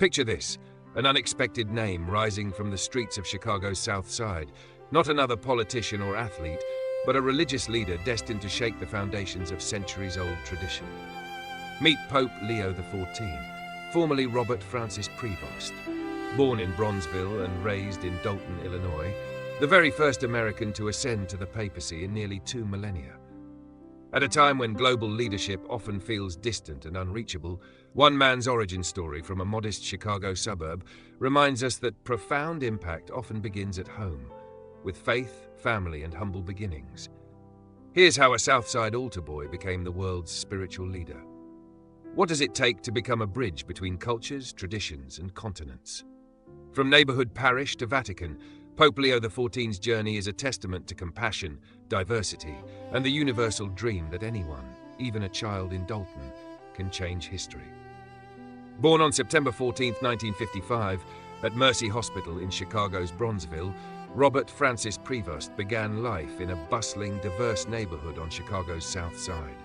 Picture this, an unexpected name rising from the streets of Chicago's South Side, not another politician or athlete, but a religious leader destined to shake the foundations of centuries-old tradition. Meet Pope Leo XIV, formerly Robert Francis Prevost. Born in Bronzeville and raised in Dolton, Illinois, the very first American to ascend to the papacy in nearly 2 millennia. At a time when global leadership often feels distant and unreachable, one man's origin story from a modest Chicago suburb reminds us that profound impact often begins at home, with faith, family, and humble beginnings. Here's how a Southside altar boy became the world's spiritual leader. What does it take to become a bridge between cultures, traditions, and continents? From neighborhood parish to Vatican, Pope Leo XIV's journey is a testament to compassion, diversity, and the universal dream that anyone, even a child in Dolton, can change history. Born on September 14, 1955, at Mercy Hospital in Chicago's Bronzeville, Robert Francis Prevost began life in a bustling, diverse neighborhood on Chicago's South Side.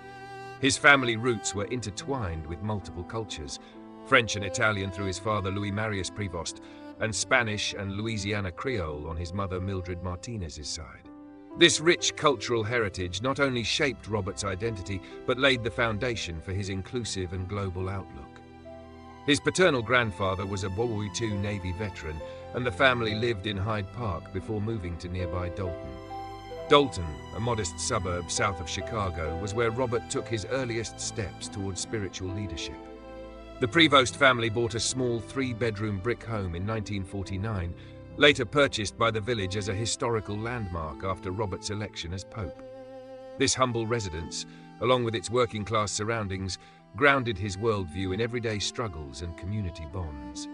His family roots were intertwined with multiple cultures, French and Italian through his father Louis Marius Prevost, and Spanish and Louisiana Creole on his mother Mildred Martinez's side. This rich cultural heritage not only shaped Robert's identity, but laid the foundation for his inclusive and global outlook. His paternal grandfather was a World War II Navy veteran, and the family lived in Hyde Park before moving to nearby Dolton. Dolton, a modest suburb south of Chicago, was where Robert took his earliest steps towards spiritual leadership. The Prevost family bought a small 3-bedroom brick home in 1949, later purchased by the village as a historical landmark after Robert's election as Pope. This humble residence, along with its working-class surroundings, grounded his worldview in everyday struggles and community bonds.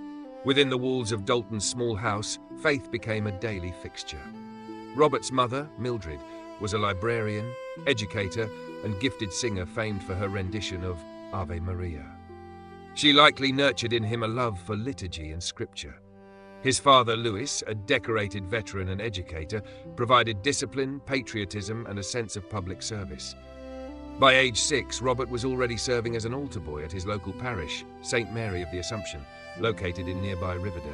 Within the walls of Dolton's small house, faith became a daily fixture. Robert's mother, Mildred, was a librarian, educator, and gifted singer famed for her rendition of Ave Maria. She likely nurtured in him a love for liturgy and scripture. His father, Louis, a decorated veteran and educator, provided discipline, patriotism, and a sense of public service. By age 6, Robert was already serving as an altar boy at his local parish, St. Mary of the Assumption, located in nearby Riverdale.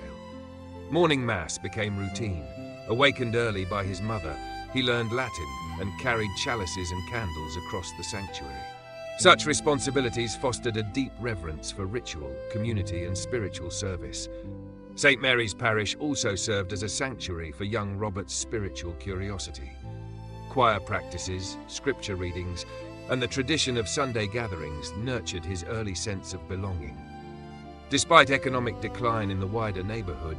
Morning Mass became routine. Awakened early by his mother, he learned Latin and carried chalices and candles across the sanctuary. Such responsibilities fostered a deep reverence for ritual, community, and spiritual service. St. Mary's Parish also served as a sanctuary for young Robert's spiritual curiosity. Choir practices, scripture readings, and the tradition of Sunday gatherings nurtured his early sense of belonging. Despite economic decline in the wider neighborhood,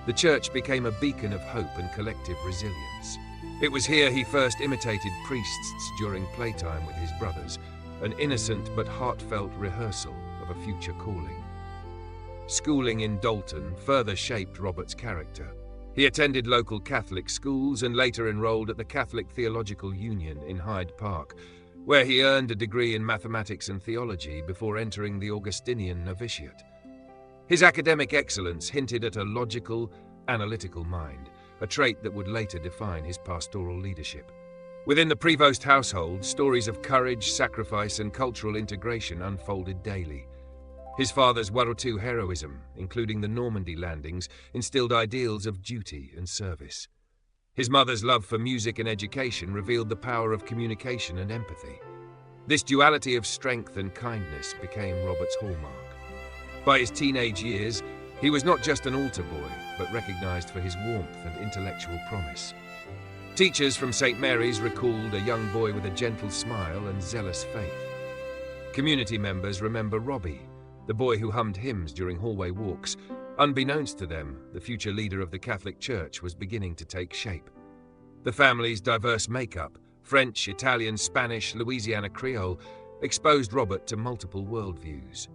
the church became a beacon of hope and collective resilience. It was here he first imitated priests during playtime with his brothers, an innocent but heartfelt rehearsal of a future calling. Schooling in Dolton further shaped Robert's character. He attended local Catholic schools and later enrolled at the Catholic Theological Union in Hyde Park, where he earned a degree in mathematics and theology before entering the Augustinian novitiate. His academic excellence hinted at a logical, analytical mind, a trait that would later define his pastoral leadership. Within the Prevost household, stories of courage, sacrifice, and cultural integration unfolded daily. His father's World War II heroism, including the Normandy landings, instilled ideals of duty and service. His mother's love for music and education revealed the power of communication and empathy. This duality of strength and kindness became Robert's hallmark. By his teenage years, he was not just an altar boy, but recognized for his warmth and intellectual promise. Teachers from St. Mary's recalled a young boy with a gentle smile and zealous faith. Community members remember Robbie, the boy who hummed hymns during hallway walks. Unbeknownst to them, the future leader of the Catholic Church was beginning to take shape. The family's diverse makeup, French, Italian, Spanish, Louisiana Creole, exposed Robert to multiple worldviews.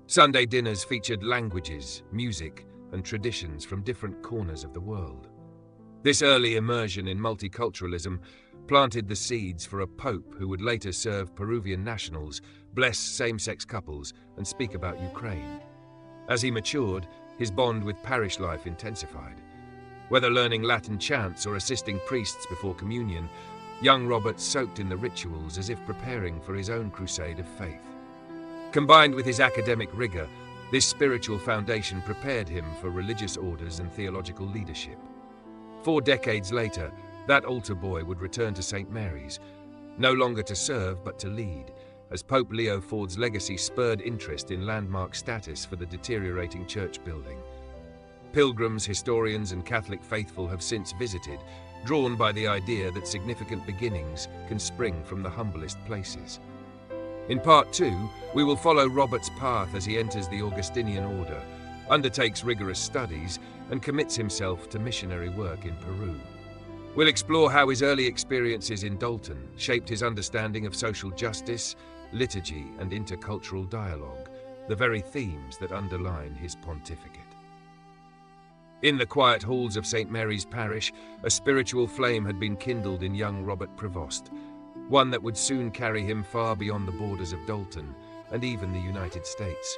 Sunday dinners featured languages, music, and traditions from different corners of the world. This early immersion in multiculturalism planted the seeds for a pope who would later serve Peruvian nationals, bless same-sex couples, and speak about Ukraine. As he matured, his bond with parish life intensified. Whether learning Latin chants or assisting priests before communion, young Robert soaked in the rituals as if preparing for his own crusade of faith. Combined with his academic rigor, This spiritual foundation prepared him for religious orders and theological leadership. 4 decades later, that altar boy would return to St. Mary's, no longer to serve but to lead, as Pope Leo XIV's legacy spurred interest in landmark status for the deteriorating church building. Pilgrims, historians, and Catholic faithful have since visited, drawn by the idea that significant beginnings can spring from the humblest places. In Part 2, we will follow Robert's path as he enters the Augustinian order, undertakes rigorous studies, and commits himself to missionary work in Peru. We'll explore how his early experiences in Dolton shaped his understanding of social justice, liturgy, and intercultural dialogue, the very themes that underline his pontificate. In the quiet halls of St. Mary's Parish, a spiritual flame had been kindled in young Robert Prevost, one that would soon carry him far beyond the borders of Dolton and even the United States.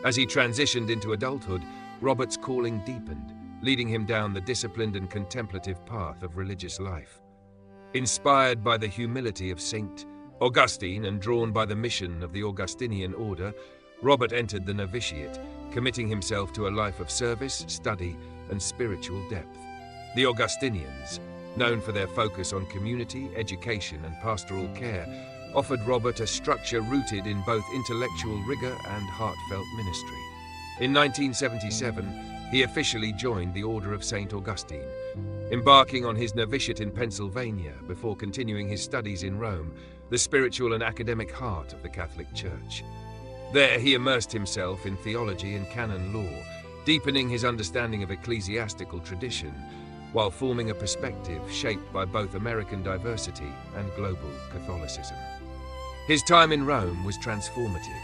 As he transitioned into adulthood, Robert's calling deepened, leading him down the disciplined and contemplative path of religious life. Inspired by the humility of St. Augustine and drawn by the mission of the Augustinian order, Robert entered the novitiate, committing himself to a life of service, study, and spiritual depth. The Augustinians, known for their focus on community, education, and pastoral care, offered Robert a structure rooted in both intellectual rigor and heartfelt ministry. In 1977, he officially joined the Order of St. Augustine, embarking on his novitiate in Pennsylvania before continuing his studies in Rome, the spiritual and academic heart of the Catholic Church. There he immersed himself in theology and canon law, deepening his understanding of ecclesiastical tradition, while forming a perspective shaped by both American diversity and global Catholicism. His time in Rome was transformative.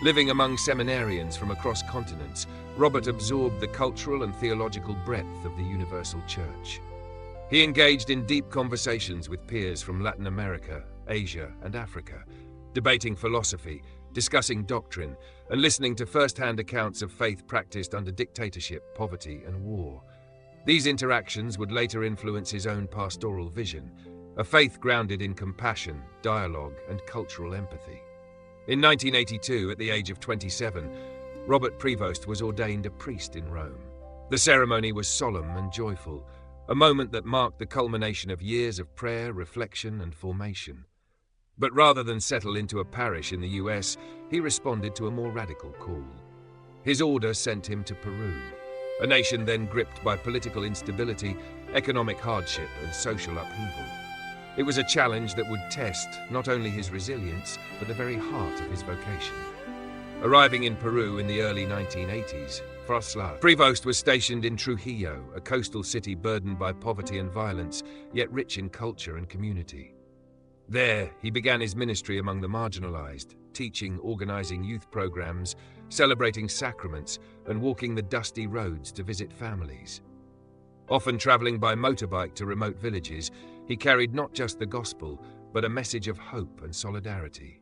Living among seminarians from across continents, Robert absorbed the cultural and theological breadth of the universal church. He engaged in deep conversations with peers from Latin America, Asia, and Africa, debating philosophy, discussing doctrine, and listening to first-hand accounts of faith practiced under dictatorship, poverty, and war. These interactions would later influence his own pastoral vision, a faith grounded in compassion, dialogue, and cultural empathy. In 1982, at the age of 27, Robert Prevost was ordained a priest in Rome. The ceremony was solemn and joyful, a moment that marked the culmination of years of prayer, reflection, and formation. But rather than settle into a parish in the US, he responded to a more radical call. His order sent him to Peru, a nation then gripped by political instability, economic hardship, and social upheaval. It was a challenge that would test not only his resilience, but the very heart of his vocation. Arriving in Peru in the early 1980s, Prevost was stationed in Trujillo, a coastal city burdened by poverty and violence, yet rich in culture and community. There, he began his ministry among the marginalized, teaching, organizing youth programs, celebrating sacraments, and walking the dusty roads to visit families. Often traveling by motorbike to remote villages, he carried not just the gospel, but a message of hope and solidarity.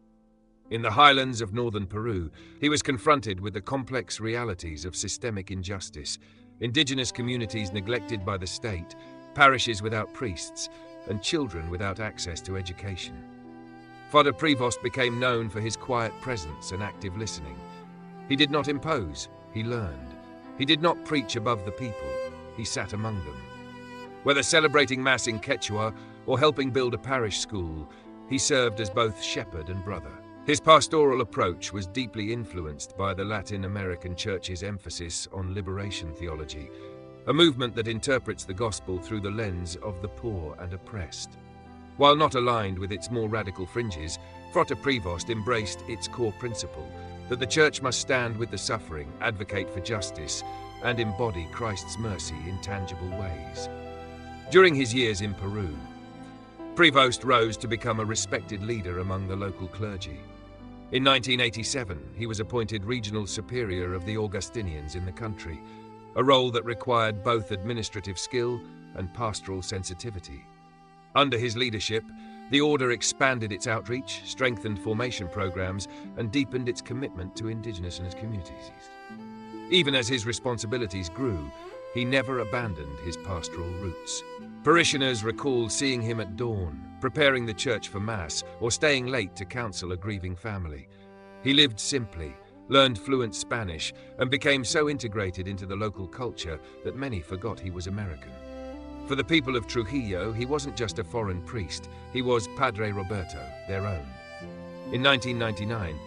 In the highlands of northern Peru, he was confronted with the complex realities of systemic injustice, indigenous communities neglected by the state, parishes without priests, and children without access to education. Father Prevost became known for his quiet presence and active listening. He did not impose, he learned. He did not preach above the people, he sat among them. Whether celebrating Mass in Quechua or helping build a parish school, he served as both shepherd and brother. His pastoral approach was deeply influenced by the Latin American Church's emphasis on liberation theology, a movement that interprets the gospel through the lens of the poor and oppressed. While not aligned with its more radical fringes, Frater Prevost embraced its core principle that the Church must stand with the suffering, advocate for justice, and embody Christ's mercy in tangible ways. During his years in Peru, Prevost rose to become a respected leader among the local clergy. In 1987, he was appointed regional superior of the Augustinians in the country, a role that required both administrative skill and pastoral sensitivity. Under his leadership, the order expanded its outreach, strengthened formation programs, and deepened its commitment to indigenous communities. Even as his responsibilities grew, he never abandoned his pastoral roots. Parishioners recall seeing him at dawn, preparing the church for Mass, or staying late to counsel a grieving family. He lived simply, learned fluent Spanish, and became so integrated into the local culture that many forgot he was American. For the people of Trujillo, he wasn't just a foreign priest, he was Padre Roberto, their own. In 1999,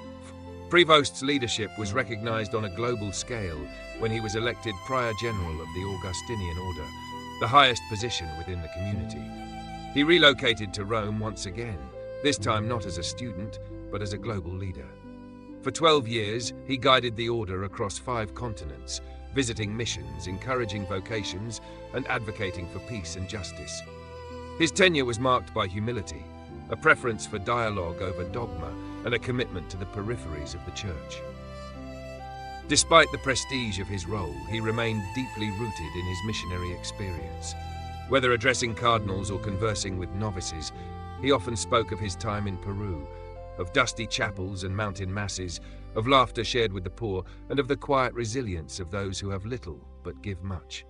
Prevost's leadership was recognized on a global scale when he was elected Prior General of the Augustinian Order, the highest position within the community. He relocated to Rome once again, this time not as a student, but as a global leader. For 12 years, he guided the order across 5 continents, visiting missions, encouraging vocations, and advocating for peace and justice. His tenure was marked by humility, a preference for dialogue over dogma, and a commitment to the peripheries of the Church. Despite the prestige of his role, he remained deeply rooted in his missionary experience. Whether addressing cardinals or conversing with novices, he often spoke of his time in Peru, of dusty chapels and mountain masses, of laughter shared with the poor, and of the quiet resilience of those who have little but give much.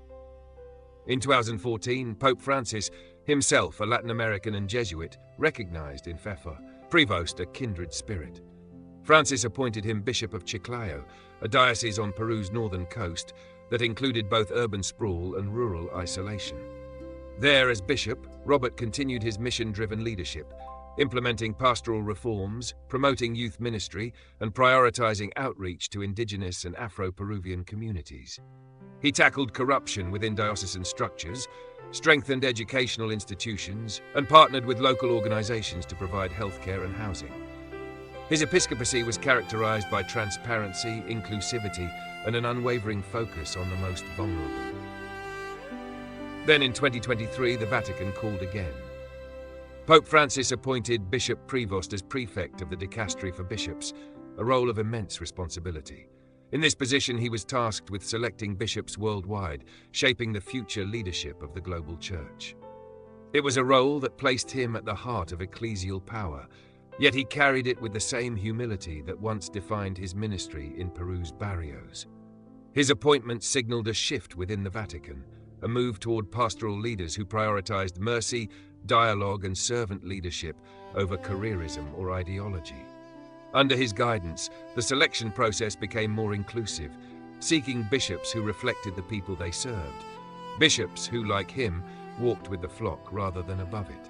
In 2014, Pope Francis, himself a Latin American and Jesuit, recognized in Prevost a kindred spirit. Francis appointed him Bishop of Chiclayo, a diocese on Peru's northern coast that included both urban sprawl and rural isolation. There, as bishop, Robert continued his mission-driven leadership, implementing pastoral reforms, promoting youth ministry, and prioritizing outreach to indigenous and Afro-Peruvian communities. He tackled corruption within diocesan structures, strengthened educational institutions, and partnered with local organizations to provide healthcare and housing. His episcopacy was characterized by transparency, inclusivity, and an unwavering focus on the most vulnerable. Then in 2023, the Vatican called again. Pope Francis appointed Bishop Prevost as prefect of the Dicastery for Bishops, a role of immense responsibility. In this position, he was tasked with selecting bishops worldwide, shaping the future leadership of the global church. It was a role that placed him at the heart of ecclesial power, yet he carried it with the same humility that once defined his ministry in Peru's barrios. His appointment signaled a shift within the Vatican, a move toward pastoral leaders who prioritized mercy, dialogue, and servant leadership over careerism or ideology. Under his guidance, the selection process became more inclusive, seeking bishops who reflected the people they served, bishops who, like him, walked with the flock rather than above it.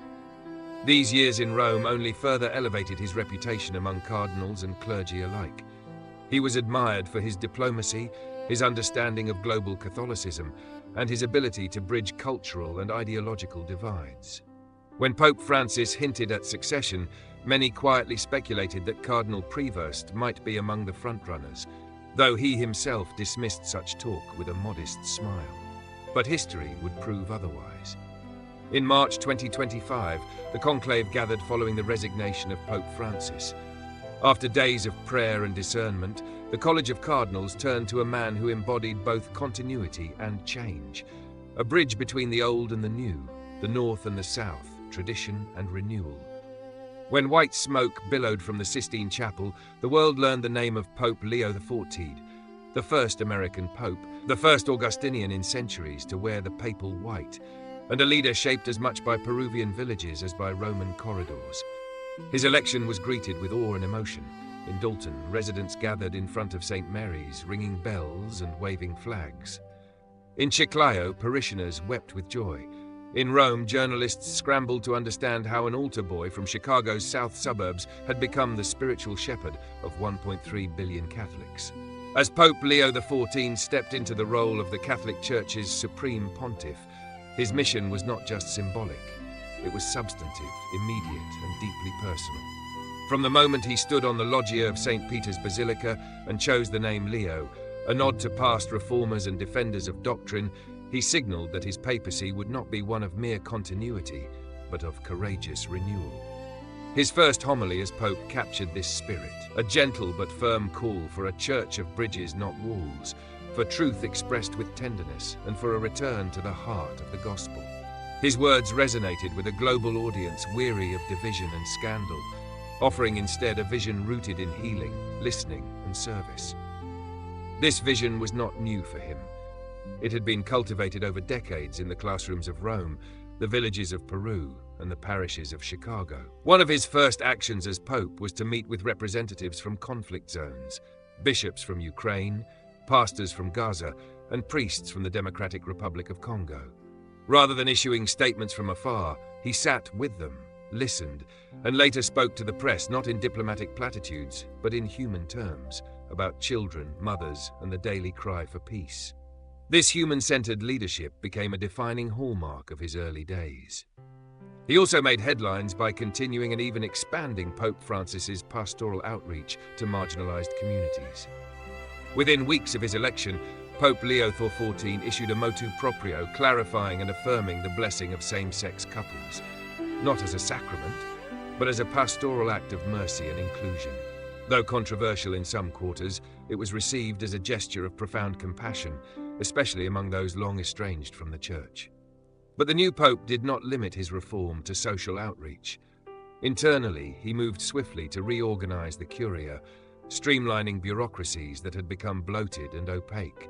These years in Rome only further elevated his reputation among cardinals and clergy alike. He was admired for his diplomacy, his understanding of global Catholicism, and his ability to bridge cultural and ideological divides. When Pope Francis hinted at succession, many quietly speculated that Cardinal Prevost might be among the frontrunners, though he himself dismissed such talk with a modest smile. But history would prove otherwise. In March 2025, the conclave gathered following the resignation of Pope Francis. After days of prayer and discernment, the College of Cardinals turned to a man who embodied both continuity and change, a bridge between the old and the new, the north and the south, tradition and renewal. When white smoke billowed from the Sistine Chapel, the world learned the name of Pope Leo XIV, the first American pope, the first Augustinian in centuries to wear the papal white, and a leader shaped as much by Peruvian villages as by Roman corridors. His election was greeted with awe and emotion. In Dolton, residents gathered in front of St. Mary's, ringing bells and waving flags. In Chiclayo, parishioners wept with joy. In Rome, journalists scrambled to understand how an altar boy from Chicago's south suburbs had become the spiritual shepherd of 1.3 billion Catholics. As Pope Leo XIV stepped into the role of the Catholic Church's supreme pontiff, his mission was not just symbolic. It was substantive, immediate, and deeply personal. From the moment he stood on the loggia of St. Peter's Basilica and chose the name Leo, a nod to past reformers and defenders of doctrine, he signaled that his papacy would not be one of mere continuity, but of courageous renewal. His first homily as Pope captured this spirit, a gentle but firm call for a church of bridges, not walls, for truth expressed with tenderness, and for a return to the heart of the gospel. His words resonated with a global audience weary of division and scandal, offering instead a vision rooted in healing, listening, and service. This vision was not new for him. It had been cultivated over decades in the classrooms of Rome, the villages of Peru, and the parishes of Chicago. One of his first actions as Pope was to meet with representatives from conflict zones. bishops from Ukraine, pastors from Gaza, and priests from the Democratic Republic of Congo. Rather than issuing statements from afar, he sat with them, listened, and later spoke to the press not in diplomatic platitudes, but in human terms, about children, mothers, and the daily cry for peace. This human-centered leadership became a defining hallmark of his early days. He also made headlines by continuing and even expanding Pope Francis's pastoral outreach to marginalized communities. Within weeks of his election, Pope Leo XIV issued a motu proprio clarifying and affirming the blessing of same-sex couples, not as a sacrament, but as a pastoral act of mercy and inclusion. Though controversial in some quarters, it was received as a gesture of profound compassion, especially among those long estranged from the Church. But the new pope did not limit his reform to social outreach. Internally, he moved swiftly to reorganize the Curia, streamlining bureaucracies that had become bloated and opaque.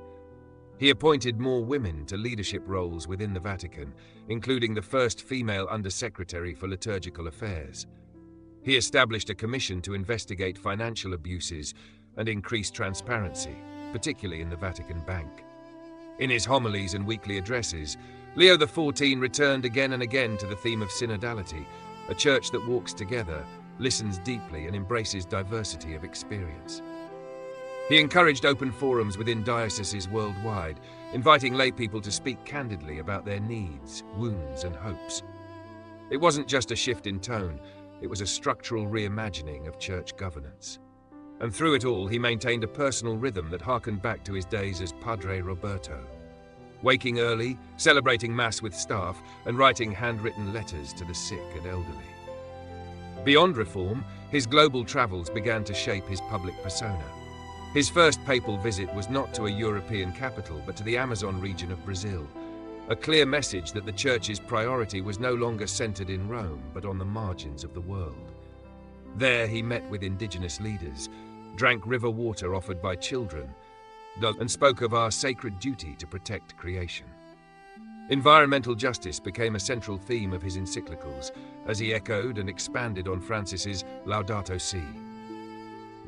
He appointed more women to leadership roles within the Vatican, including the first female undersecretary for liturgical affairs. He established a commission to investigate financial abuses and increase transparency, particularly in the Vatican Bank. In his homilies and weekly addresses, Leo XIV returned again and again to the theme of synodality, a church that walks together, listens deeply, and embraces diversity of experience. He encouraged open forums within dioceses worldwide, inviting laypeople to speak candidly about their needs, wounds, and hopes. It wasn't just a shift in tone, it was a structural reimagining of church governance. And through it all, he maintained a personal rhythm that harkened back to his days as Padre Roberto. Waking early, celebrating Mass with staff, and writing handwritten letters to the sick and elderly. Beyond reform, his global travels began to shape his public persona. His first papal visit was not to a European capital, but to the Amazon region of Brazil, a clear message that the Church's priority was no longer centered in Rome, but on the margins of the world. There he met with indigenous leaders, drank river water offered by children, and spoke of our sacred duty to protect creation. Environmental justice became a central theme of his encyclicals, as he echoed and expanded on Francis's Laudato Si.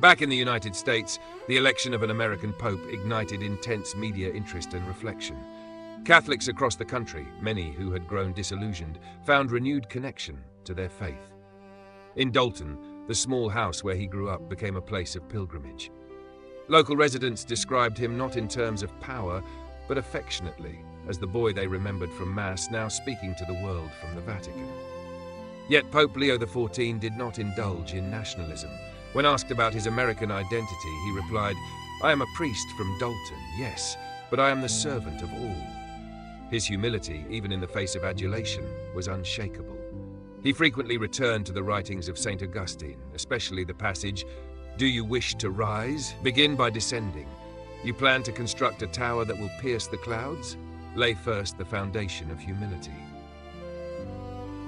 Back in the United States, the election of an American pope ignited intense media interest and reflection. Catholics across the country, many who had grown disillusioned, found renewed connection to their faith. In Dolton, the small house where he grew up became a place of pilgrimage. Local residents described him not in terms of power, but affectionately, as the boy they remembered from Mass, now speaking to the world from the Vatican. Yet Pope Leo XIV did not indulge in nationalism. When asked about his American identity, he replied, "I am a priest from Dolton, yes, but I am the servant of all." His humility, even in the face of adulation, was unshakable. He frequently returned to the writings of St. Augustine, especially the passage, "Do you wish to rise? Begin by descending. You plan to construct a tower that will pierce the clouds? Lay first the foundation of humility."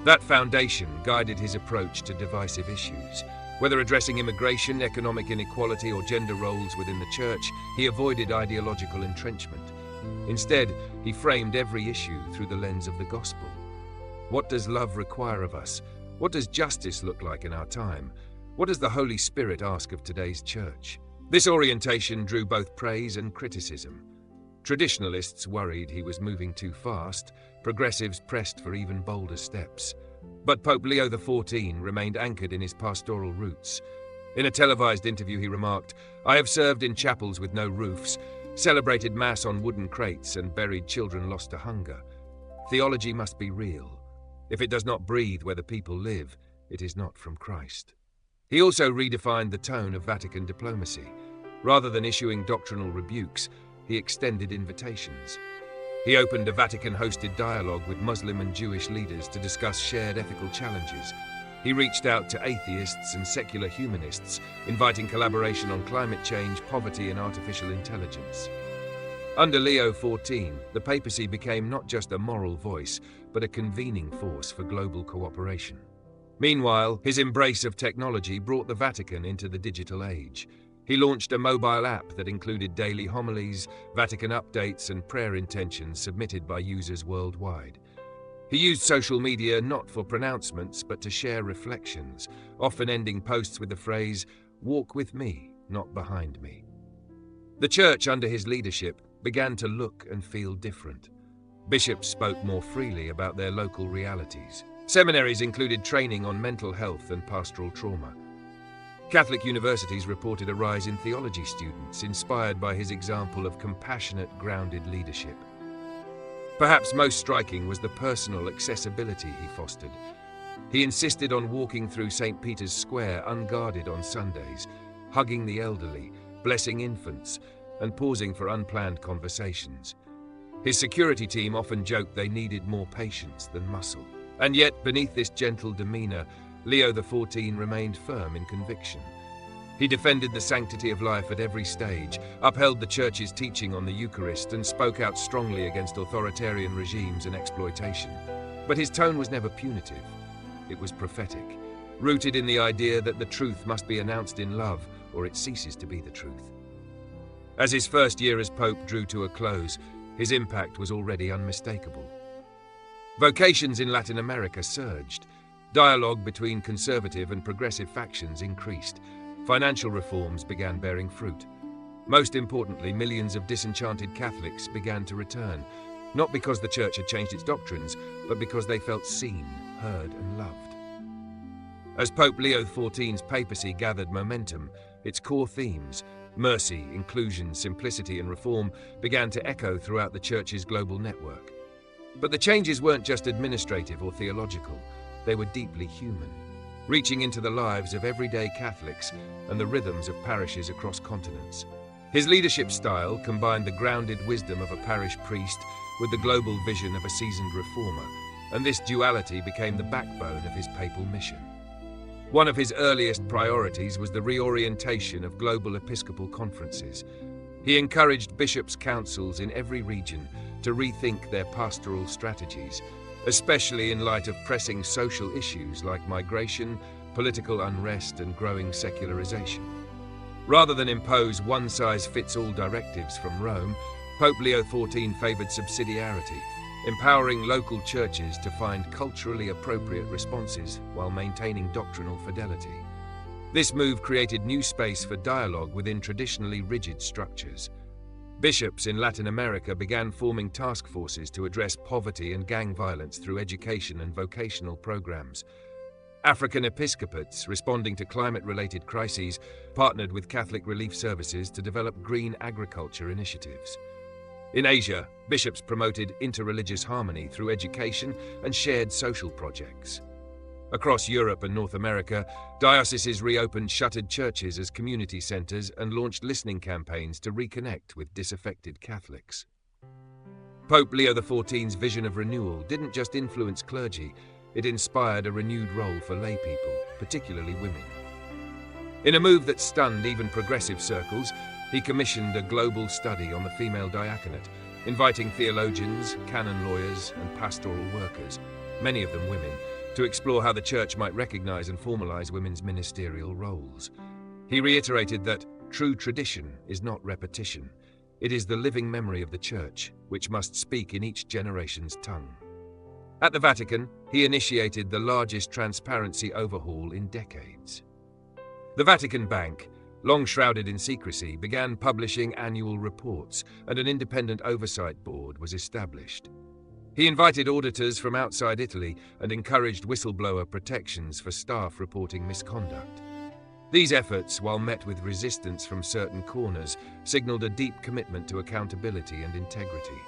That foundation guided his approach to divisive issues. Whether addressing immigration, economic inequality, or gender roles within the Church, he avoided ideological entrenchment. Instead, he framed every issue through the lens of the gospel. What does love require of us? What does justice look like in our time? What does the Holy Spirit ask of today's Church? This orientation drew both praise and criticism. Traditionalists worried he was moving too fast, progressives pressed for even bolder steps. But Pope Leo XIV remained anchored in his pastoral roots. In a televised interview he remarked, "I have served in chapels with no roofs, celebrated Mass on wooden crates, and buried children lost to hunger. Theology must be real. If it does not breathe where the people live, it is not from Christ." He also redefined the tone of Vatican diplomacy. Rather than issuing doctrinal rebukes, he extended invitations. He opened a Vatican-hosted dialogue with Muslim and Jewish leaders to discuss shared ethical challenges. He reached out to atheists and secular humanists, inviting collaboration on climate change, poverty, and artificial intelligence. Under Leo XIV, the papacy became not just a moral voice, but a convening force for global cooperation. Meanwhile, his embrace of technology brought the Vatican into the digital age. He launched a mobile app that included daily homilies, Vatican updates, and prayer intentions submitted by users worldwide. He used social media not for pronouncements, but to share reflections, often ending posts with the phrase, "Walk with me, not behind me." The church, under his leadership, began to look and feel different. Bishops spoke more freely about their local realities. Seminaries included training on mental health and pastoral trauma. Catholic universities reported a rise in theology students, inspired by his example of compassionate, grounded leadership. Perhaps most striking was the personal accessibility he fostered. He insisted on walking through St. Peter's Square unguarded on Sundays, hugging the elderly, blessing infants, and pausing for unplanned conversations. His security team often joked they needed more patience than muscle. And yet, beneath this gentle demeanor, Leo XIV remained firm in conviction. He defended the sanctity of life at every stage, upheld the Church's teaching on the Eucharist, and spoke out strongly against authoritarian regimes and exploitation. But his tone was never punitive. It was prophetic, rooted in the idea that the truth must be announced in love, or it ceases to be the truth. As his first year as Pope drew to a close, his impact was already unmistakable. Vocations in Latin America surged. Dialogue between conservative and progressive factions increased. Financial reforms began bearing fruit. Most importantly, millions of disenchanted Catholics began to return, not because the Church had changed its doctrines, but because they felt seen, heard, and loved. As Pope Leo XIV's papacy gathered momentum, its core themes, mercy, inclusion, simplicity, and reform, began to echo throughout the Church's global network. But the changes weren't just administrative or theological, they were deeply human, reaching into the lives of everyday Catholics and the rhythms of parishes across continents. His leadership style combined the grounded wisdom of a parish priest with the global vision of a seasoned reformer, and this duality became the backbone of his papal mission. One of his earliest priorities was the reorientation of global episcopal conferences. He encouraged bishops' councils in every region to rethink their pastoral strategies, especially in light of pressing social issues like migration, political unrest, and growing secularization. Rather than impose one-size-fits-all directives from Rome, Pope Leo XIV favored subsidiarity, empowering local churches to find culturally appropriate responses while maintaining doctrinal fidelity. This move created new space for dialogue within traditionally rigid structures. Bishops in Latin America began forming task forces to address poverty and gang violence through education and vocational programs. African episcopates, responding to climate-related crises, partnered with Catholic relief services to develop green agriculture initiatives. In Asia, bishops promoted interreligious harmony through education and shared social projects. Across Europe and North America, dioceses reopened shuttered churches as community centers and launched listening campaigns to reconnect with disaffected Catholics. Pope Leo XIV's vision of renewal didn't just influence clergy, it inspired a renewed role for laypeople, particularly women. In a move that stunned even progressive circles, he commissioned a global study on the female diaconate, inviting theologians, canon lawyers, and pastoral workers, many of them women, to explore how the Church might recognize and formalize women's ministerial roles. He reiterated that true tradition is not repetition. It is the living memory of the Church, which must speak in each generation's tongue. At the Vatican, he initiated the largest transparency overhaul in decades. The Vatican Bank, long shrouded in secrecy, began publishing annual reports, and an independent oversight board was established. He invited auditors from outside Italy and encouraged whistleblower protections for staff reporting misconduct. These efforts, while met with resistance from certain corners, signaled a deep commitment to accountability and integrity.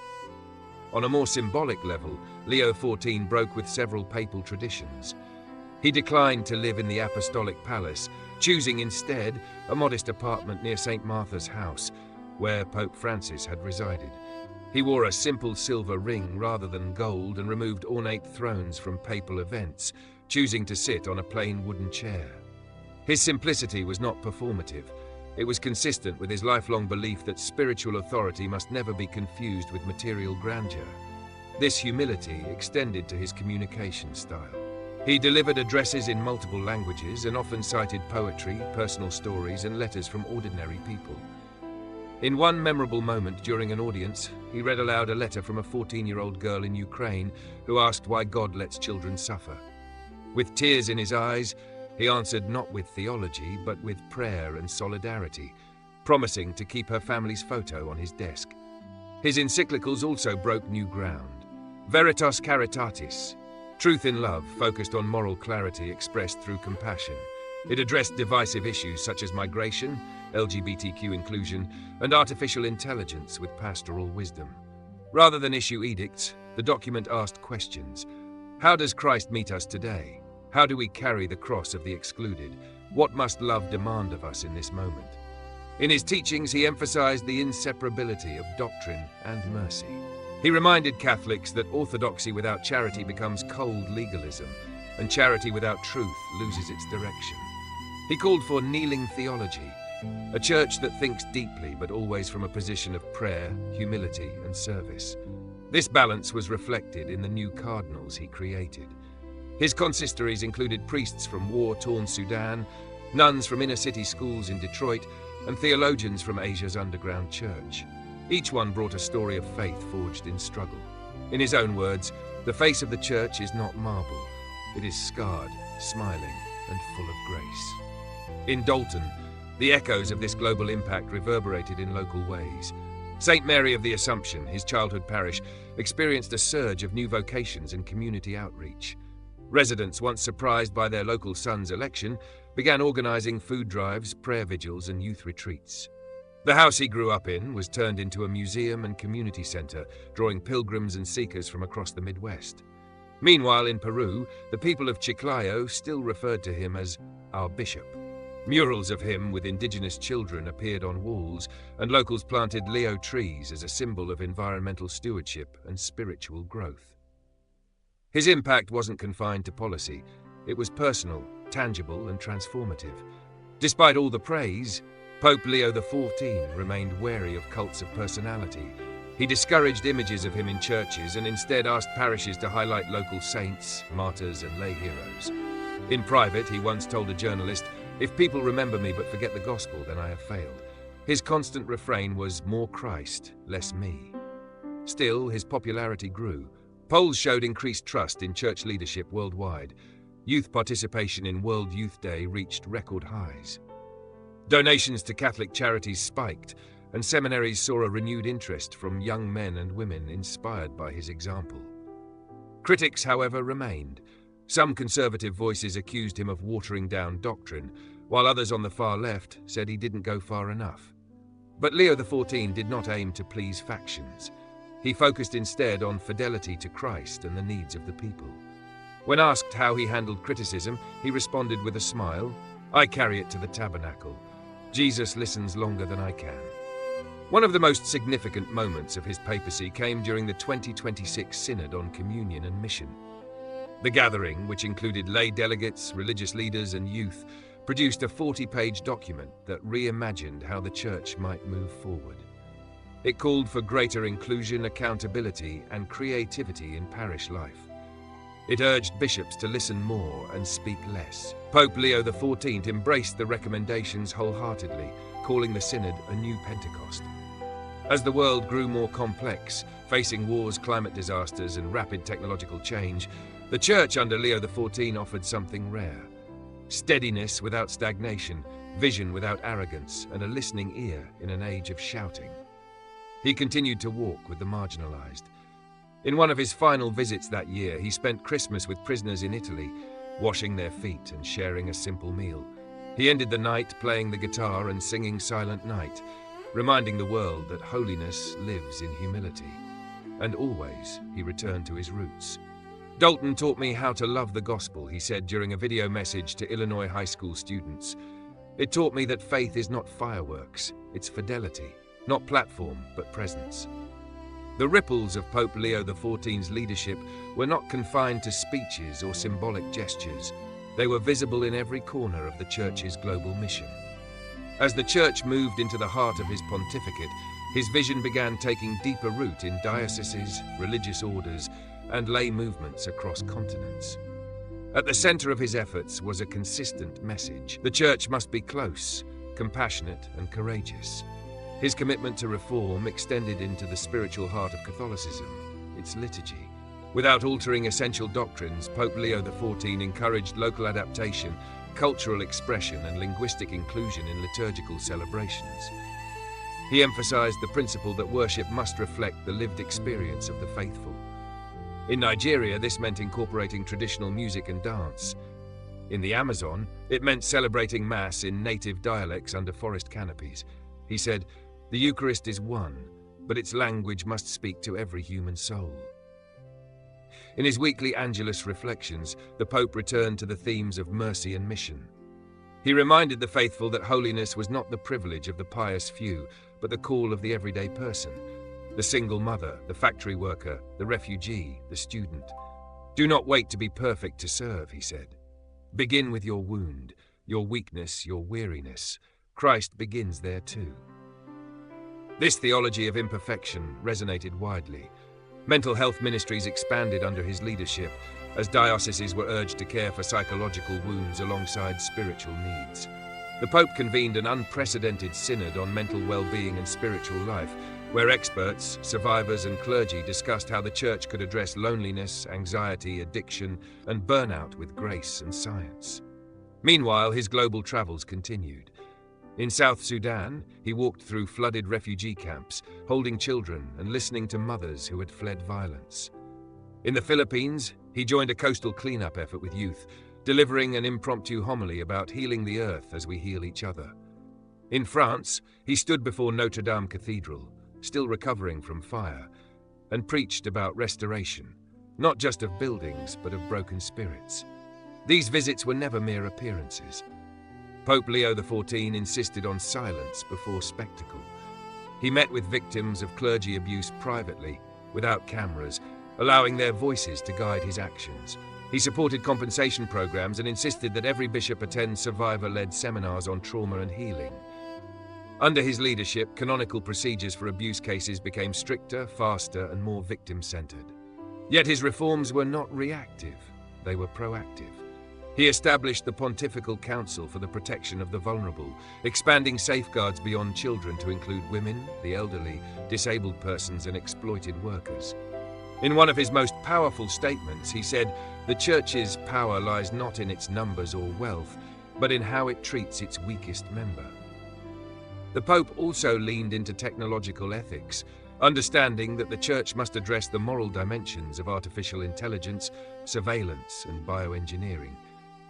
On a more symbolic level, Leo XIV broke with several papal traditions. He declined to live in the apostolic palace, choosing instead a modest apartment near St. Martha's house, where Pope Francis had resided. He wore a simple silver ring rather than gold and removed ornate thrones from papal events, choosing to sit on a plain wooden chair. His simplicity was not performative. It was consistent with his lifelong belief that spiritual authority must never be confused with material grandeur. This humility extended to his communication style. He delivered addresses in multiple languages and often cited poetry, personal stories, and letters from ordinary people. In one memorable moment during an audience, he read aloud a letter from a 14-year-old girl in Ukraine who asked why God lets children suffer. With tears in his eyes, he answered not with theology, but with prayer and solidarity, promising to keep her family's photo on his desk. His encyclicals also broke new ground. Veritas Caritatis, Truth in Love, focused on moral clarity expressed through compassion. It addressed divisive issues such as migration, LGBTQ inclusion, and artificial intelligence with pastoral wisdom. Rather than issue edicts, the document asked questions. How does Christ meet us today? How do we carry the cross of the excluded? What must love demand of us in this moment? In his teachings, he emphasized the inseparability of doctrine and mercy. He reminded Catholics that orthodoxy without charity becomes cold legalism, and charity without truth loses its direction. He called for kneeling theology, a church that thinks deeply but always from a position of prayer, humility, and service. This balance was reflected in the new cardinals he created. His consistories included priests from war-torn Sudan, nuns from inner-city schools in Detroit, and theologians from Asia's underground church. Each one brought a story of faith forged in struggle. In his own words, the face of the church is not marble. It is scarred, smiling, and full of grace. In Dolton, the echoes of this global impact reverberated in local ways. St. Mary of the Assumption, his childhood parish, experienced a surge of new vocations and community outreach. Residents, once surprised by their local son's election, began organizing food drives, prayer vigils, and youth retreats. The house he grew up in was turned into a museum and community center, drawing pilgrims and seekers from across the Midwest. Meanwhile, in Peru, the people of Chiclayo still referred to him as our bishop. Murals of him with indigenous children appeared on walls, and locals planted Leo trees as a symbol of environmental stewardship and spiritual growth. His impact wasn't confined to policy. It was personal, tangible, and transformative. Despite all the praise, Pope Leo XIV remained wary of cults of personality. He discouraged images of him in churches and instead asked parishes to highlight local saints, martyrs, and lay heroes. In private, he once told a journalist, "If people remember me but forget the gospel, then I have failed." His constant refrain was more Christ, less me. Still, his popularity grew. Polls showed increased trust in church leadership worldwide. Youth participation in World Youth Day reached record highs. Donations to Catholic charities spiked, and seminaries saw a renewed interest from young men and women inspired by his example. Critics, however, remained. Some conservative voices accused him of watering down doctrine, while others on the far left said he didn't go far enough. But Leo XIV did not aim to please factions. He focused instead on fidelity to Christ and the needs of the people. When asked how he handled criticism, he responded with a smile, "I carry it to the tabernacle. Jesus listens longer than I can." One of the most significant moments of his papacy came during the 2026 Synod on Communion and Mission. The gathering, which included lay delegates, religious leaders, and youth, produced a 40-page document that reimagined how the Church might move forward. It called for greater inclusion, accountability, and creativity in parish life. It urged bishops to listen more and speak less. Pope Leo XIV embraced the recommendations wholeheartedly, calling the Synod a new Pentecost. As the world grew more complex, facing wars, climate disasters, and rapid technological change, the Church under Leo XIV offered something rare: steadiness without stagnation, vision without arrogance, and a listening ear in an age of shouting. He continued to walk with the marginalized. In one of his final visits that year, he spent Christmas with prisoners in Italy, washing their feet and sharing a simple meal. He ended the night playing the guitar and singing Silent Night, reminding the world that holiness lives in humility. And always, he returned to his roots. "Dolton taught me how to love the gospel," he said during a video message to Illinois high school students. "It taught me that faith is not fireworks, it's fidelity, not platform, but presence." The ripples of Pope Leo XIV's leadership were not confined to speeches or symbolic gestures. They were visible in every corner of the Church's global mission. As the Church moved into the heart of his pontificate, his vision began taking deeper root in dioceses, religious orders, and lay movements across continents. At the center of his efforts was a consistent message: the Church must be close, compassionate, and courageous. His commitment to reform extended into the spiritual heart of Catholicism, its liturgy. Without altering essential doctrines, Pope Leo XIV encouraged local adaptation, cultural expression, and linguistic inclusion in liturgical celebrations. He emphasized the principle that worship must reflect the lived experience of the faithful. In Nigeria, this meant incorporating traditional music and dance. In the Amazon, it meant celebrating Mass in native dialects under forest canopies. He said, "The Eucharist is one, but its language must speak to every human soul." In his weekly Angelus reflections, the Pope returned to the themes of mercy and mission. He reminded the faithful that holiness was not the privilege of the pious few, but the call of the everyday person, the single mother, the factory worker, the refugee, the student. "Do not wait to be perfect to serve," he said. "Begin with your wound, your weakness, your weariness. Christ begins there too." This theology of imperfection resonated widely. Mental health ministries expanded under his leadership, as dioceses were urged to care for psychological wounds alongside spiritual needs. The Pope convened an unprecedented synod on mental well-being and spiritual life, where experts, survivors, and clergy discussed how the Church could address loneliness, anxiety, addiction, and burnout with grace and science. Meanwhile, his global travels continued. In South Sudan, he walked through flooded refugee camps, holding children and listening to mothers who had fled violence. In the Philippines, he joined a coastal cleanup effort with youth, delivering an impromptu homily about healing the earth as we heal each other. In France, he stood before Notre Dame Cathedral, still recovering from fire, and preached about restoration, not just of buildings, but of broken spirits. These visits were never mere appearances. Pope Leo XIV insisted on silence before spectacle. He met with victims of clergy abuse privately, without cameras, allowing their voices to guide his actions. He supported compensation programs and insisted that every bishop attend survivor-led seminars on trauma and healing. Under his leadership, canonical procedures for abuse cases became stricter, faster, and more victim-centered. Yet his reforms were not reactive, they were proactive. He established the Pontifical Council for the Protection of the Vulnerable, expanding safeguards beyond children to include women, the elderly, disabled persons, and exploited workers. In one of his most powerful statements, he said, "The Church's power lies not in its numbers or wealth, but in how it treats its weakest member." The Pope also leaned into technological ethics, understanding that the Church must address the moral dimensions of artificial intelligence, surveillance, and bioengineering.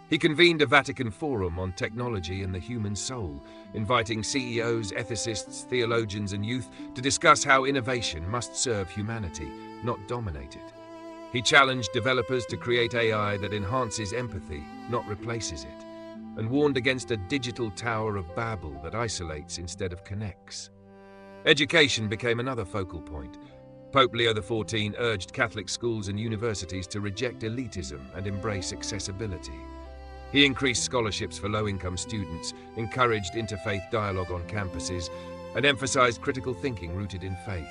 He convened a Vatican forum on technology and the human soul, inviting CEOs, ethicists, theologians, and youth to discuss how innovation must serve humanity, not dominate it. He challenged developers to create AI that enhances empathy, not replaces it, and warned against a digital Tower of Babel that isolates instead of connects. Education became another focal point. Pope Leo XIV urged Catholic schools and universities to reject elitism and embrace accessibility. He increased scholarships for low-income students, encouraged interfaith dialogue on campuses, and emphasized critical thinking rooted in faith.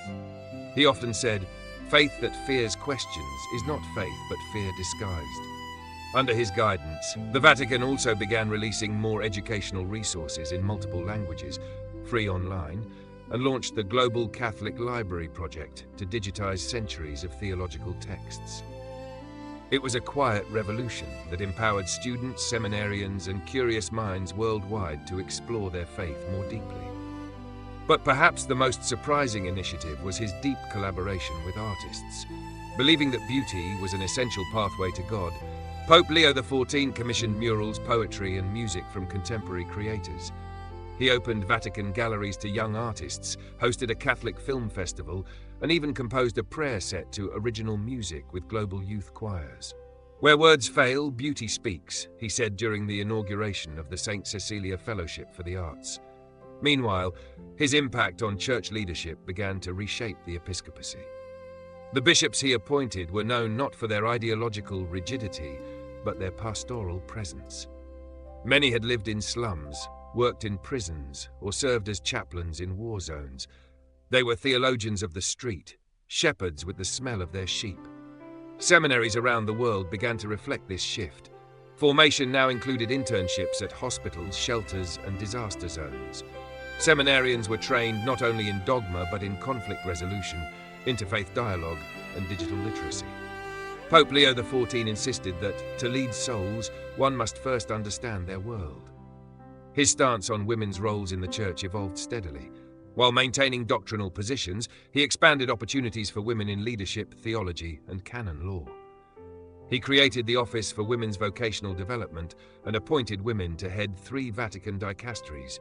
He often said, "Faith that fears questions is not faith but fear disguised." Under his guidance, the Vatican also began releasing more educational resources in multiple languages, free online, and launched the Global Catholic Library Project to digitize centuries of theological texts. It was a quiet revolution that empowered students, seminarians, and curious minds worldwide to explore their faith more deeply. But perhaps the most surprising initiative was his deep collaboration with artists. Believing that beauty was an essential pathway to God, Pope Leo XIV commissioned murals, poetry, and music from contemporary creators. He opened Vatican galleries to young artists, hosted a Catholic film festival, and even composed a prayer set to original music with global youth choirs. "Where words fail, beauty speaks," he said during the inauguration of the St. Cecilia Fellowship for the Arts. Meanwhile, his impact on church leadership began to reshape the episcopacy. The bishops he appointed were known not for their ideological rigidity, but their pastoral presence. Many had lived in slums, worked in prisons, or served as chaplains in war zones. They were theologians of the street, shepherds with the smell of their sheep. Seminaries around the world began to reflect this shift. Formation now included internships at hospitals, shelters, and disaster zones. Seminarians were trained not only in dogma but in conflict resolution, interfaith dialogue, and digital literacy. Pope Leo XIV insisted that, to lead souls, one must first understand their world. His stance on women's roles in the Church evolved steadily. While maintaining doctrinal positions, he expanded opportunities for women in leadership, theology, and canon law. He created the Office for Women's Vocational Development and appointed women to head 3 Vatican dicasteries.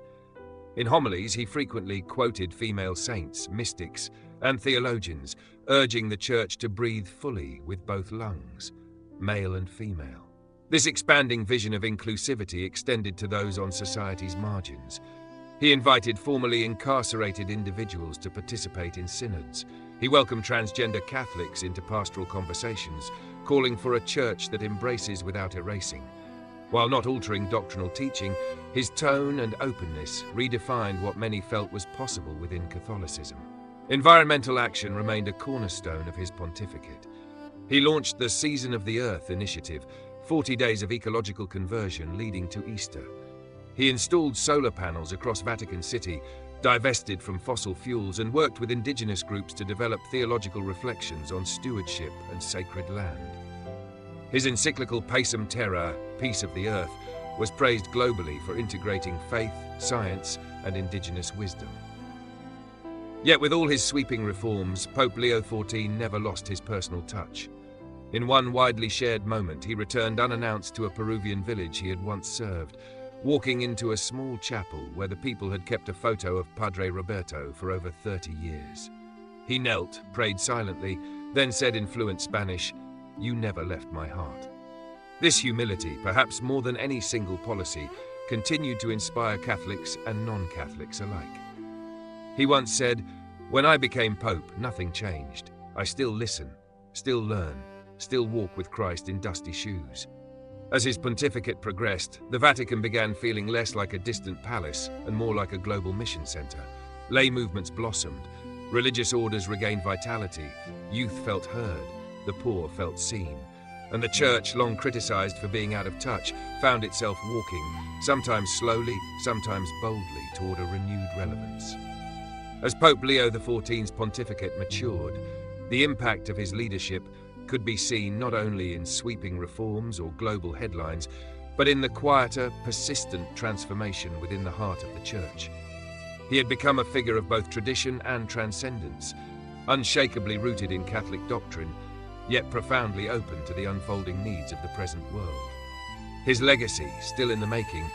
In homilies, he frequently quoted female saints, mystics, and theologians, urging the Church to breathe fully with both lungs, male and female. This expanding vision of inclusivity extended to those on society's margins. He invited formerly incarcerated individuals to participate in synods. He welcomed transgender Catholics into pastoral conversations, calling for a church that embraces without erasing. While not altering doctrinal teaching, his tone and openness redefined what many felt was possible within Catholicism. Environmental action remained a cornerstone of his pontificate. He launched the Season of the Earth initiative, 40 days of ecological conversion leading to Easter. He installed solar panels across Vatican City, divested from fossil fuels, and worked with indigenous groups to develop theological reflections on stewardship and sacred land. His encyclical Pacem Terra, Peace of the Earth, was praised globally for integrating faith, science, and indigenous wisdom. Yet with all his sweeping reforms, Pope Leo XIV never lost his personal touch. In one widely shared moment, he returned unannounced to a Peruvian village he had once served, walking into a small chapel where the people had kept a photo of Padre Roberto for over 30 years. He knelt, prayed silently, then said in fluent Spanish, "You never left my heart." This humility, perhaps more than any single policy, continued to inspire Catholics and non-Catholics alike. He once said, "When I became Pope, nothing changed. I still listen, still learn, still walk with Christ in dusty shoes." As his pontificate progressed, the Vatican began feeling less like a distant palace and more like a global mission center. Lay movements blossomed, religious orders regained vitality, youth felt heard, the poor felt seen, and the Church, long criticized for being out of touch, found itself walking, sometimes slowly, sometimes boldly, toward a renewed relevance. As Pope Leo XIV's pontificate matured, the impact of his leadership could be seen not only in sweeping reforms or global headlines, but in the quieter, persistent transformation within the heart of the Church. He had become a figure of both tradition and transcendence, unshakably rooted in Catholic doctrine, yet profoundly open to the unfolding needs of the present world. His legacy, still in the making,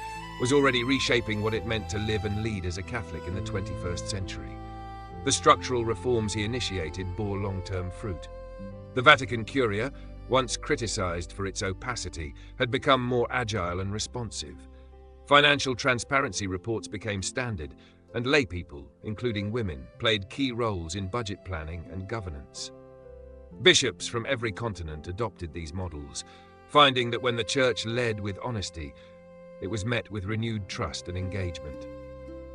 was already reshaping what it meant to live and lead as a Catholic in the 21st century. The structural reforms he initiated bore long-term fruit. The Vatican Curia, once criticized for its opacity, had become more agile and responsive. Financial transparency reports became standard, and laypeople, including women, played key roles in budget planning and governance. Bishops from every continent adopted these models, finding that when the Church led with honesty, it was met with renewed trust and engagement.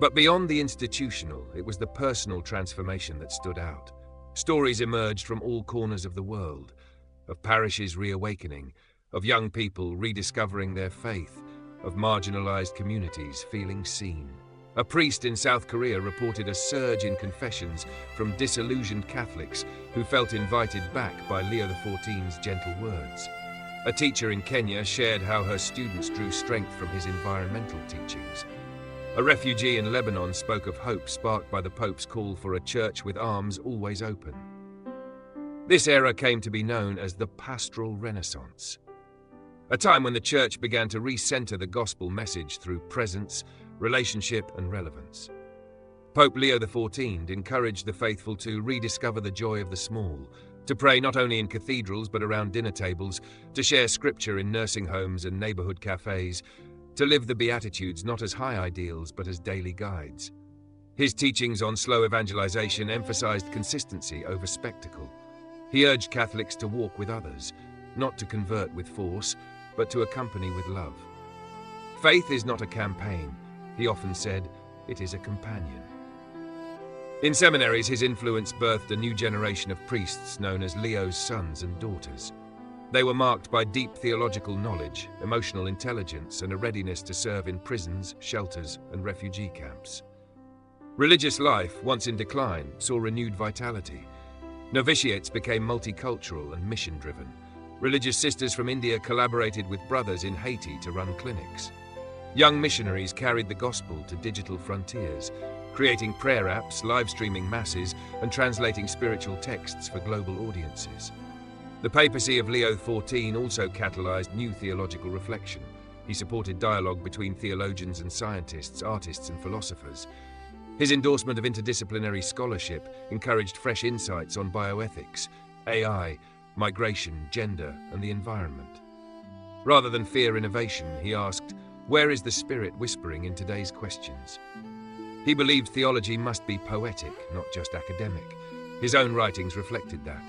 But beyond the institutional, it was the personal transformation that stood out. Stories emerged from all corners of the world, of parishes reawakening, of young people rediscovering their faith, of marginalized communities feeling seen. A priest in South Korea reported a surge in confessions from disillusioned Catholics who felt invited back by Leo XIV's gentle words. A teacher in Kenya shared how her students drew strength from his environmental teachings. A refugee in Lebanon spoke of hope sparked by the Pope's call for a church with arms always open. This era came to be known as the Pastoral Renaissance, a time when the Church began to recenter the gospel message through presence, relationship, and relevance. Pope Leo XIV encouraged the faithful to rediscover the joy of the small, to pray not only in cathedrals but around dinner tables, to share scripture in nursing homes and neighborhood cafes, to live the Beatitudes not as high ideals but as daily guides. His teachings on slow evangelization emphasized consistency over spectacle. He urged Catholics to walk with others, not to convert with force, but to accompany with love. Faith is not a campaign, he often said, it is a companion. In seminaries, his influence birthed a new generation of priests known as Leo's sons and daughters. They were marked by deep theological knowledge, emotional intelligence, and a readiness to serve in prisons, shelters, and refugee camps. Religious life, once in decline, saw renewed vitality. Novitiates became multicultural and mission-driven. Religious sisters from India collaborated with brothers in Haiti to run clinics. Young missionaries carried the gospel to digital frontiers, creating prayer apps, live-streaming masses, and translating spiritual texts for global audiences. The Papacy of Leo XIV also catalyzed new theological reflection. He supported dialogue between theologians and scientists, artists and philosophers. His endorsement of interdisciplinary scholarship encouraged fresh insights on bioethics, AI, migration, gender, and the environment. Rather than fear innovation, he asked, "Where is the spirit whispering in today's questions?" He believed theology must be poetic, not just academic. His own writings reflected that.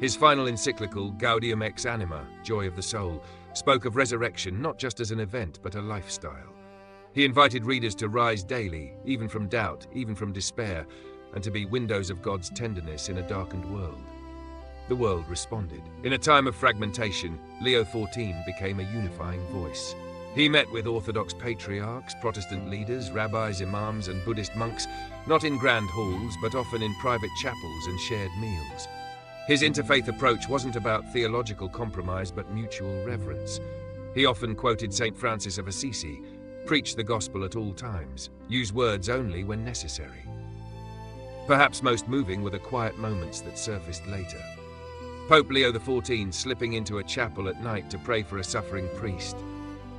His final encyclical, Gaudium ex Anima, Joy of the Soul, spoke of resurrection not just as an event, but a lifestyle. He invited readers to rise daily, even from doubt, even from despair, and to be windows of God's tenderness in a darkened world. The world responded. In a time of fragmentation, Leo XIV became a unifying voice. He met with Orthodox patriarchs, Protestant leaders, rabbis, imams, and Buddhist monks, not in grand halls, but often in private chapels and shared meals. His interfaith approach wasn't about theological compromise, but mutual reverence. He often quoted St. Francis of Assisi, "Preach the gospel at all times, use words only when necessary." Perhaps most moving were the quiet moments that surfaced later. Pope Leo XIV slipping into a chapel at night to pray for a suffering priest,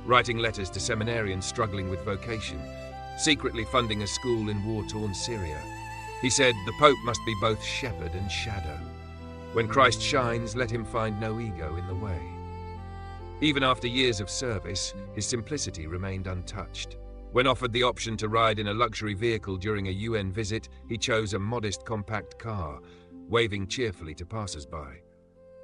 writing letters to seminarians struggling with vocation, secretly funding a school in war-torn Syria. He said, "The Pope must be both shepherd and shadow. When Christ shines, let him find no ego in the way." Even after years of service, his simplicity remained untouched. When offered the option to ride in a luxury vehicle during a UN visit, he chose a modest compact car, waving cheerfully to passers-by.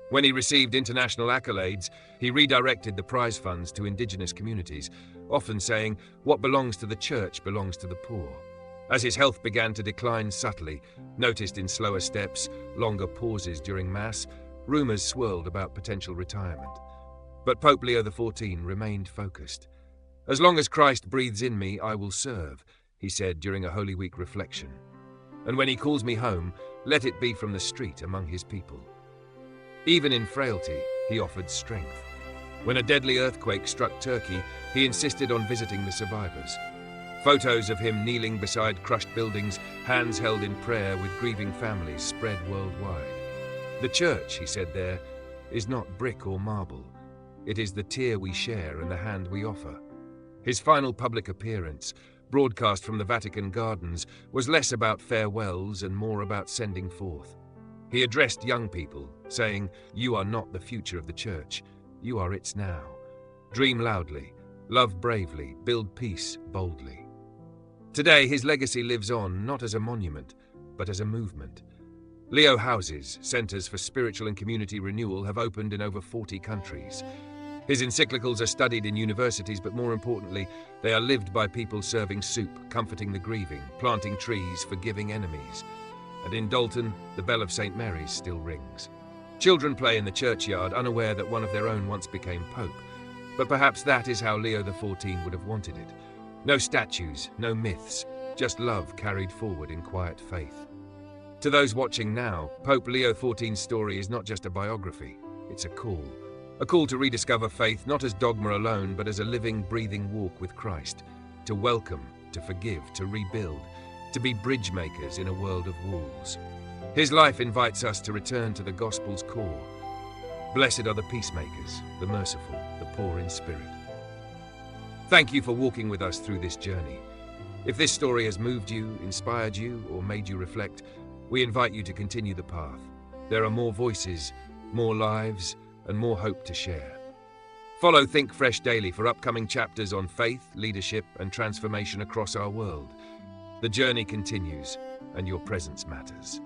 When he received international accolades, he redirected the prize funds to indigenous communities, often saying, "What belongs to the church belongs to the poor." As his health began to decline subtly, noticed in slower steps, longer pauses during Mass, rumors swirled about potential retirement. But Pope Leo XIV remained focused. "As long as Christ breathes in me, I will serve," he said during a Holy Week reflection. "And when he calls me home, let it be from the street among his people." Even in frailty, he offered strength. When a deadly earthquake struck Turkey, he insisted on visiting the survivors. Photos of him kneeling beside crushed buildings, hands held in prayer with grieving families, spread worldwide. "The church," he said there, "is not brick or marble. It is the tear we share and the hand we offer." His final public appearance, broadcast from the Vatican gardens, was less about farewells and more about sending forth. He addressed young people, saying, "You are not the future of the church. You are its now. Dream loudly, love bravely, build peace boldly." Today, his legacy lives on, not as a monument, but as a movement. Leo houses, centers for spiritual and community renewal, have opened in over 40 countries. His encyclicals are studied in universities, but more importantly, they are lived by people serving soup, comforting the grieving, planting trees, forgiving enemies. And in Dolton, the bell of St. Mary's still rings. Children play in the churchyard, unaware that one of their own once became Pope. But perhaps that is how Leo XIV would have wanted it. No statues, no myths, just love carried forward in quiet faith. To those watching now, Pope Leo XIV's story is not just a biography, it's a call. A call to rediscover faith not as dogma alone, but as a living, breathing walk with Christ. To welcome, to forgive, to rebuild, to be bridge makers in a world of walls. His life invites us to return to the gospel's core. Blessed are the peacemakers, the merciful, the poor in spirit. Thank you for walking with us through this journey. If this story has moved you, inspired you, or made you reflect, we invite you to continue the path. There are more voices, more lives, and more hope to share. Follow Think Fresh Daily for upcoming chapters on faith, leadership, and transformation across our world. The journey continues, and your presence matters.